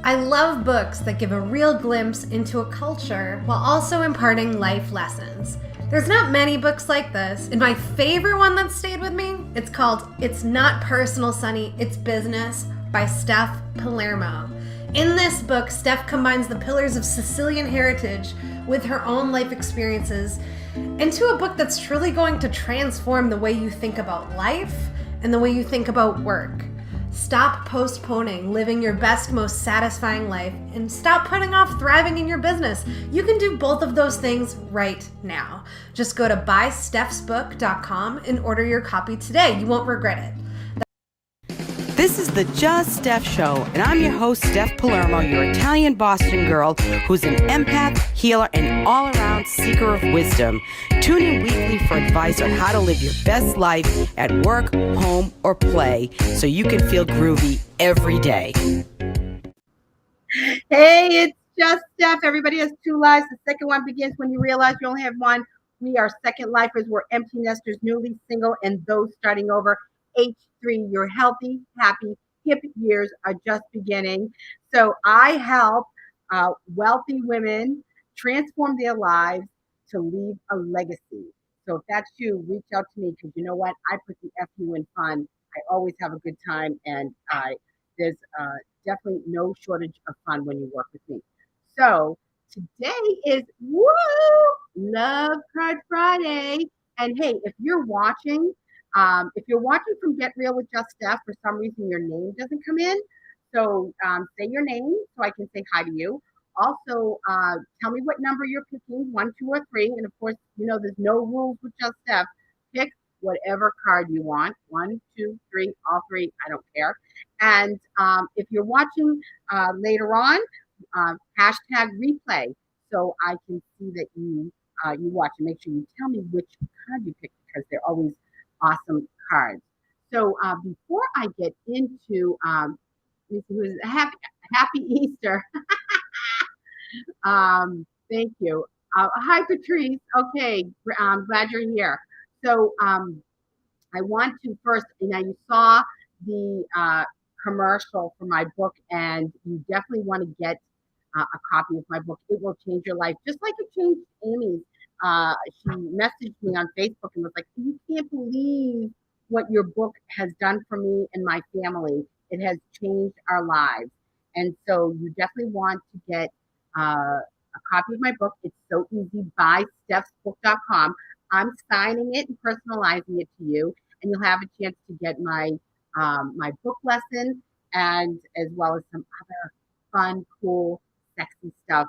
I love books that give a real glimpse into a culture while also imparting life lessons. There's not many books like this, and my favorite one that stayed with me, it's called It's Not Personal, Sonny, It's Business by Steph Palermo. In this book, Steph combines the pillars of Sicilian heritage with her own life experiences into a book that's truly going to transform the way you think about life and the way you think about work. Stop postponing living your best, most satisfying life and stop putting off thriving in your business. You can do both of those things right now. Just go to buystephsbook.com and order your copy today. You won't regret it. This is the Just Steph Show, and I'm your host, Steph Palermo, your Italian Boston girl who's an empath, healer, and all-around seeker of wisdom. Tune in weekly for advice on how to live your best life at work, home, or play so you can feel groovy every day. Hey, it's Just Steph. Everybody has two lives. The second one begins when you realize you only have one. We are second lifers. We're empty nesters, newly single, and those starting over. H3, your healthy, happy, hip years are just beginning. So I help wealthy women transform their lives to leave a legacy. So if that's you, reach out to me because you know what? I put the FU in fun. I always have a good time, and there's definitely no shortage of fun when you work with me. So today is Love Card Friday. And hey, if you're watching from Get Real with Just Steph, for some reason your name doesn't come in, so say your name so I can say hi to you. Also, tell me what number you're picking, 1, 2, or 3. And of course, you know there's no rules with Just Steph. Pick whatever card you want, 1, 2, 3, all 3. I don't care. And if you're watching later on, hashtag replay so I can see that you watch, and make sure you tell me which card you picked because they're always awesome cards. So before I get into happy Easter. Thank you. Hi, Patrice. Okay, I'm glad you're here. So I want to first, now you saw the commercial for my book, and you definitely want to get a copy of my book. It will change your life, just like it changed Amy's. She messaged me on Facebook and was like, "You can't believe what your book has done for me and my family. It has changed our lives." And so you definitely want to get a copy of my book. It's so easy. Buy stephsbook.com. I'm signing it and personalizing it to you, and you'll have a chance to get my my book lesson, and as well as some other fun, cool, sexy stuff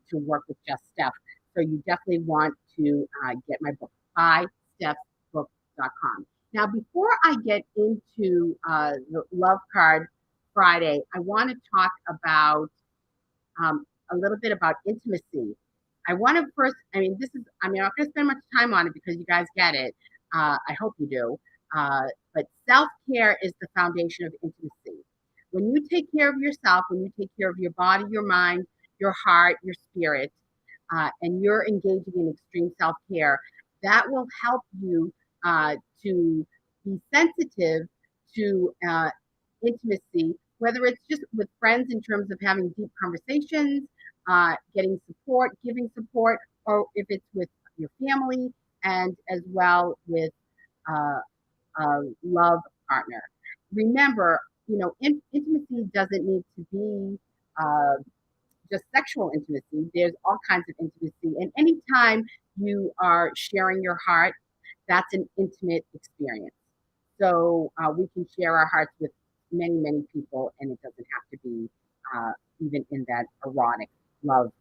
to work with Just Steph. So you definitely want to get my book, buystephsbook.com. Now, before I get into the Love Card Friday, I want to talk about a little bit about intimacy. I want to first, I'm not going to spend much time on it because you guys get it. I hope you do. But self-care is the foundation of intimacy. When you take care of yourself, when you take care of your body, your mind, your heart, your spirit, and you're engaging in extreme self-care, that will help you to be sensitive to intimacy, whether it's just with friends in terms of having deep conversations, getting support, giving support, or if it's with your family, and as well with a love partner. Remember, intimacy doesn't need to be just sexual intimacy. There's all kinds of intimacy. And anytime you are sharing your heart, that's an intimate experience. So we can share our hearts with many, many people, and it doesn't have to be even in that erotic love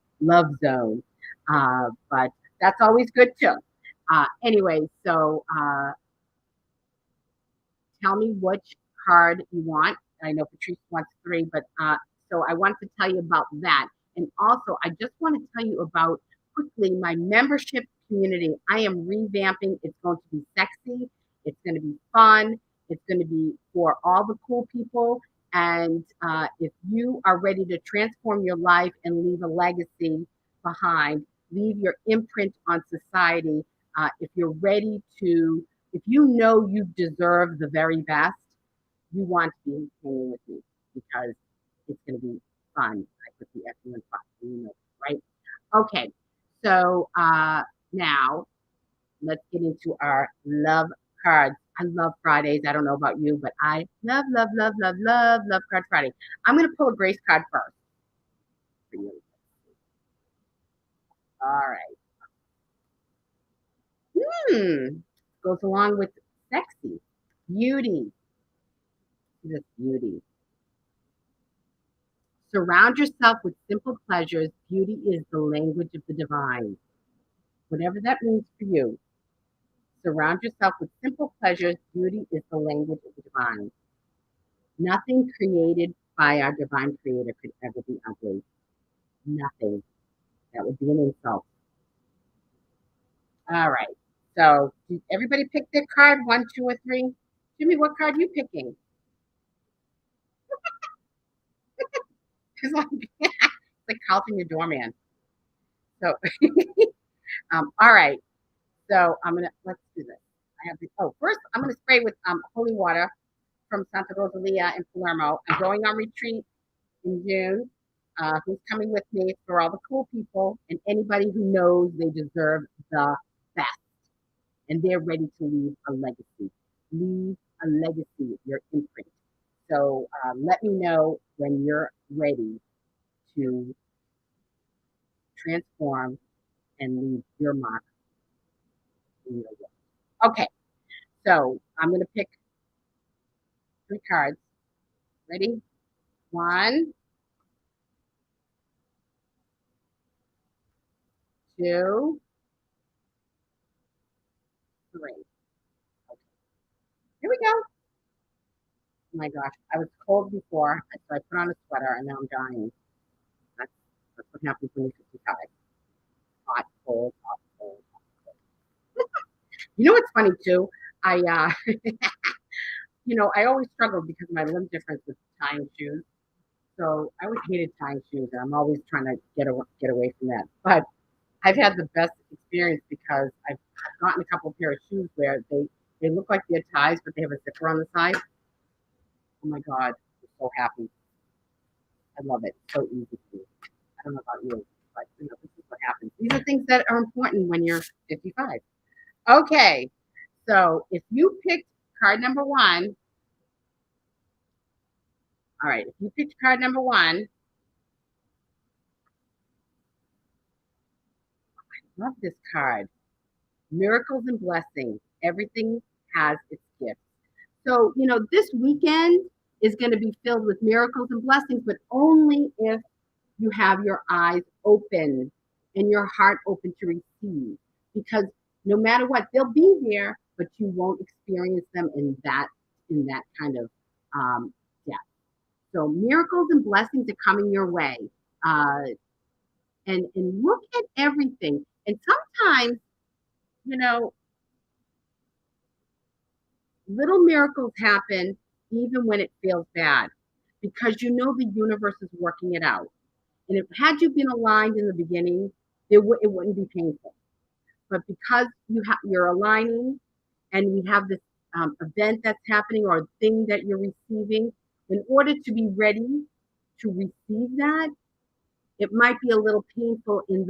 zone. But that's always good too. Anyway, so tell me which card you want. I know Patrice wants 3, but so I want to tell you about that. And also, I just want to tell you about quickly my membership community. I am revamping. It's going to be sexy. It's going to be fun. It's going to be for all the cool people. And if you are ready to transform your life and leave a legacy behind, leave your imprint on society, if you're ready to, if you know you deserve the very best, you want to be hanging with me because it's going to be fun. I put the F-U in fun, you know, right? Okay, so now let's get into our love cards. I love Fridays. I don't know about you, but I love, love, love, love, love, love Card Friday. I'm going to pull a Grace card first for you. All right. Goes along with sexy, beauty. This beauty. Surround yourself with simple pleasures. Beauty is the language of the divine. Whatever that means for you. Surround yourself with simple pleasures. Beauty is the language of the divine. Nothing created by our divine creator could ever be ugly. Nothing. That would be an insult. All right. So did everybody pick their card? 1, 2, or 3? Jimmy, what card are you picking? It's like Carlton, your doorman. So, all right. So let's do this. First I'm gonna spray with holy water from Santa Rosalia in Palermo. I'm going on retreat in June. Who's coming with me? It's for all the cool people and anybody who knows they deserve the best and they're ready to leave a legacy. Leave a legacy, your imprint. So let me know when you're ready to transform and leave your mark in your world. Okay, so I'm going to pick 3 cards. Ready? 1, 2, 3. Okay. Here we go. Oh my gosh, I was cold before, so I put on a sweater and now I'm dying. That's what happens when you're 55. Hot, cold, hot, cold, hot, cold. You know what's funny too? I, I always struggled because of my limb difference with tying shoes. So I always hated tying shoes, and I'm always trying to get away from that. But I've had the best experience because I've gotten a couple of pair of shoes where they look like they're ties, but they have a zipper on the side. Oh my God, I'm so happy. I love it. It's so easy to do. I don't know about you, but this is what happens. These are things that are important when you're 55. Okay, so if you picked card number 1, all right, if you picked card number 1, I love this card. Miracles and blessings. Everything has its gifts. So, this weekend is going to be filled with miracles and blessings, but only if you have your eyes open and your heart open to receive. Because no matter what, they'll be there, but you won't experience them in that kind of depth. So miracles and blessings are coming your way. And look at everything. And sometimes, little miracles happen even when it feels bad because the universe is working it out. And if had you been aligned in the beginning, it wouldn't be painful. But because you're aligning and we have this event that's happening or thing that you're receiving, in order to be ready to receive that, it might be a little painful in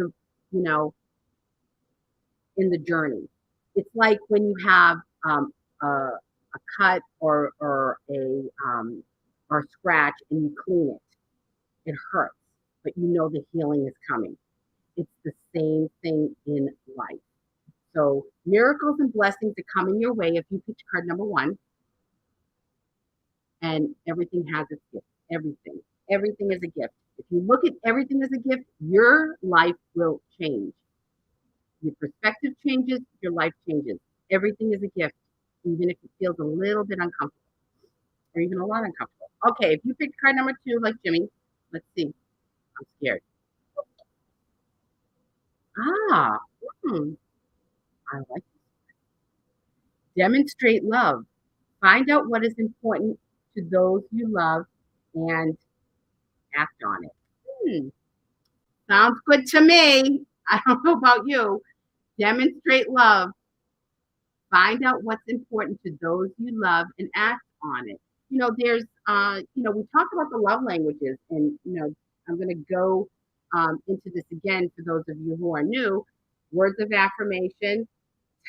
the journey. It's like when you have a cut or a scratch and you clean it. It hurts, but the healing is coming. It's the same thing in life. So miracles and blessings are coming your way if you pick card number 1. And everything has its gift. Everything. Everything is a gift. If you look at everything as a gift, your life will change. Your perspective changes, your life changes. Everything is a gift, even if it feels a little bit uncomfortable or even a lot uncomfortable. Okay, if you pick card number 2, like Jimmy, let's see. I'm scared. I like this. Demonstrate love. Find out what is important to those you love and act on it. Sounds good to me. I don't know about you. Demonstrate love. Find out what's important to those you love and act on it. There's, we talked about the love languages and, I'm going to go into this again for those of you who are new. Words of affirmation,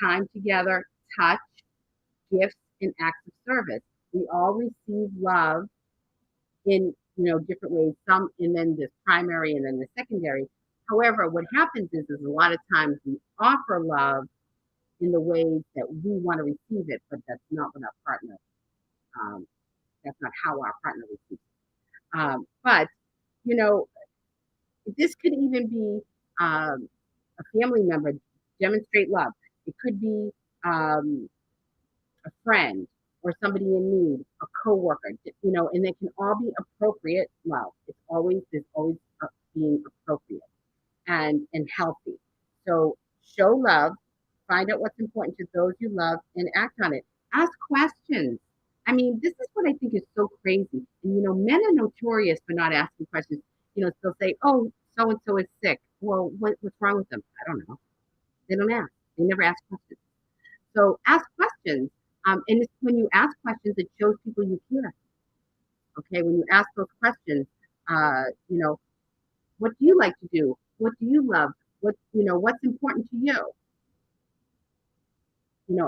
time together, touch, gifts, and acts of service. We all receive love in different ways. Some, and then there's primary, and then the secondary. However, what happens is a lot of times we offer love in the ways that we want to receive it, but that's not what our partner. That's not how our partner receives it. But this could even be a family member demonstrate love. It could be a friend or somebody in need, a coworker, and they can all be appropriate love. There's always being appropriate and healthy. So show love, find out what's important to those you love, and act on it. Ask questions. I mean, this is what I think is so crazy. And men are notorious for not asking questions. They'll say, "Oh, so and so is sick." Well, what's wrong with them? I don't know. They don't ask. They never ask questions. So ask questions. And it's when you ask questions, it shows people you care. Okay, when you ask those questions, what do you like to do? What do you love? What's important to you?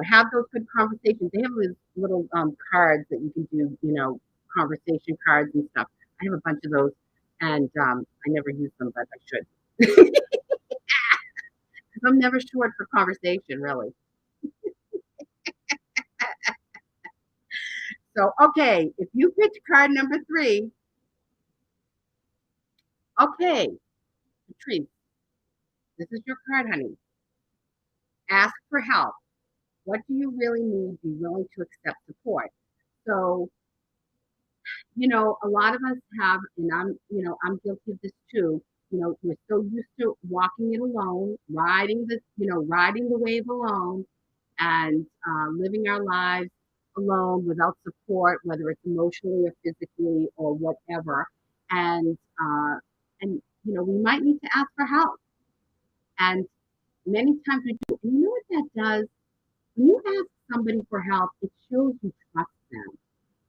Have those good conversations. They have these little cards that you can do, conversation cards and stuff. I have a bunch of those, and I never use them, but I should. Because I'm never short for conversation, really. So, okay, if you picked card number 3, okay, Patrice, this is your card, honey. Ask for help. What do you really need? Be willing to accept support. So, a lot of us have, and I'm guilty of this too. We're so used to walking it alone, riding the wave alone, and living our lives alone without support, whether it's emotionally or physically or whatever. And we might need to ask for help. And many times we do. And you know what that does? When you ask somebody for help, it shows you trust them.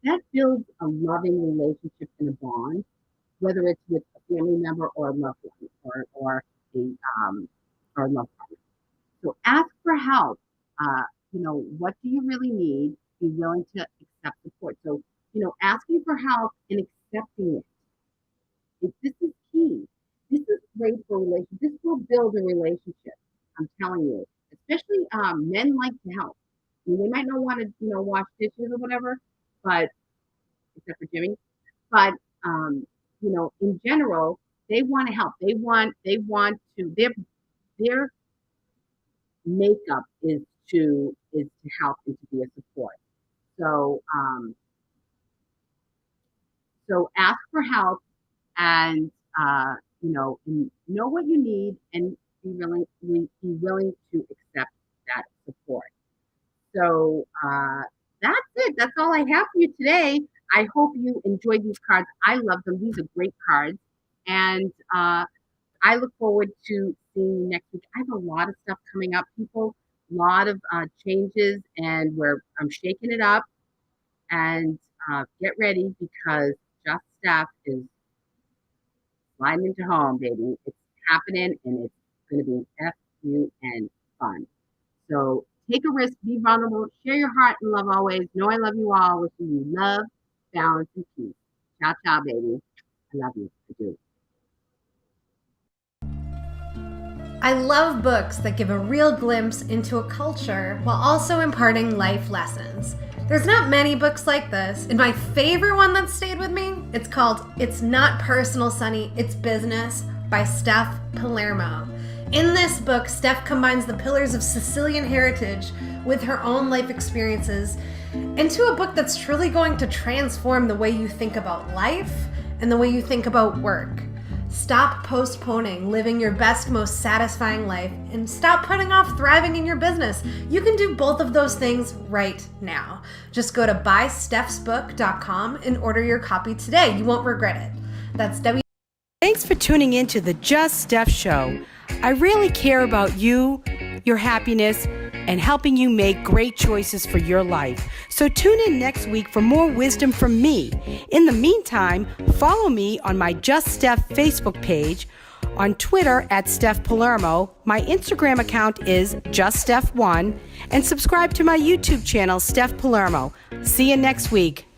That builds a loving relationship and a bond, whether it's with a family member or a loved one or a loved one. So ask for help. What do you really need? Be willing to accept support. So, asking for help and accepting it. This is key. This is great for relationship. This will build a relationship. I'm telling you, especially men like to help. I mean, they might not want to, wash dishes or whatever, but except for Jimmy. But in general, they want to help. They want to. Their makeup is to help and to be a support. So ask for help and know what you need and be willing to accept that support. So that's it. That's all I have for you today. I hope you enjoyed these cards. I love them. These are great cards. And I look forward to seeing you next week. I have a lot of stuff coming up, people. A lot of changes, and I'm shaking it up. And get ready, because Just Steph is sliding into home, baby. It's happening, and it's going to be F-U-N fun. So take a risk, be vulnerable, share your heart and love always. Know I love you all. Wishing you love, balance, and peace. Ciao, ciao, baby. I love you. I do. I love books that give a real glimpse into a culture while also imparting life lessons. There's not many books like this, and my favorite one that stayed with me, it's called It's Not Personal, Sonny, It's Business by Steph Palermo. In this book, Steph combines the pillars of Sicilian heritage with her own life experiences into a book that's truly going to transform the way you think about life and the way you think about work. Stop postponing living your best, most satisfying life, and stop putting off thriving in your business. You can do both of those things right now. Just go to buystephsbook.com and order your copy today. You won't regret it. That's Thanks for tuning in to the Just Steph Show. I really care about you, your happiness, and helping you make great choices for your life. So tune in next week for more wisdom from me. In the meantime, follow me on my Just Steph Facebook page, on Twitter at Steph Palermo. My Instagram account is JustSteph1, and subscribe to my YouTube channel, Steph Palermo. See you next week.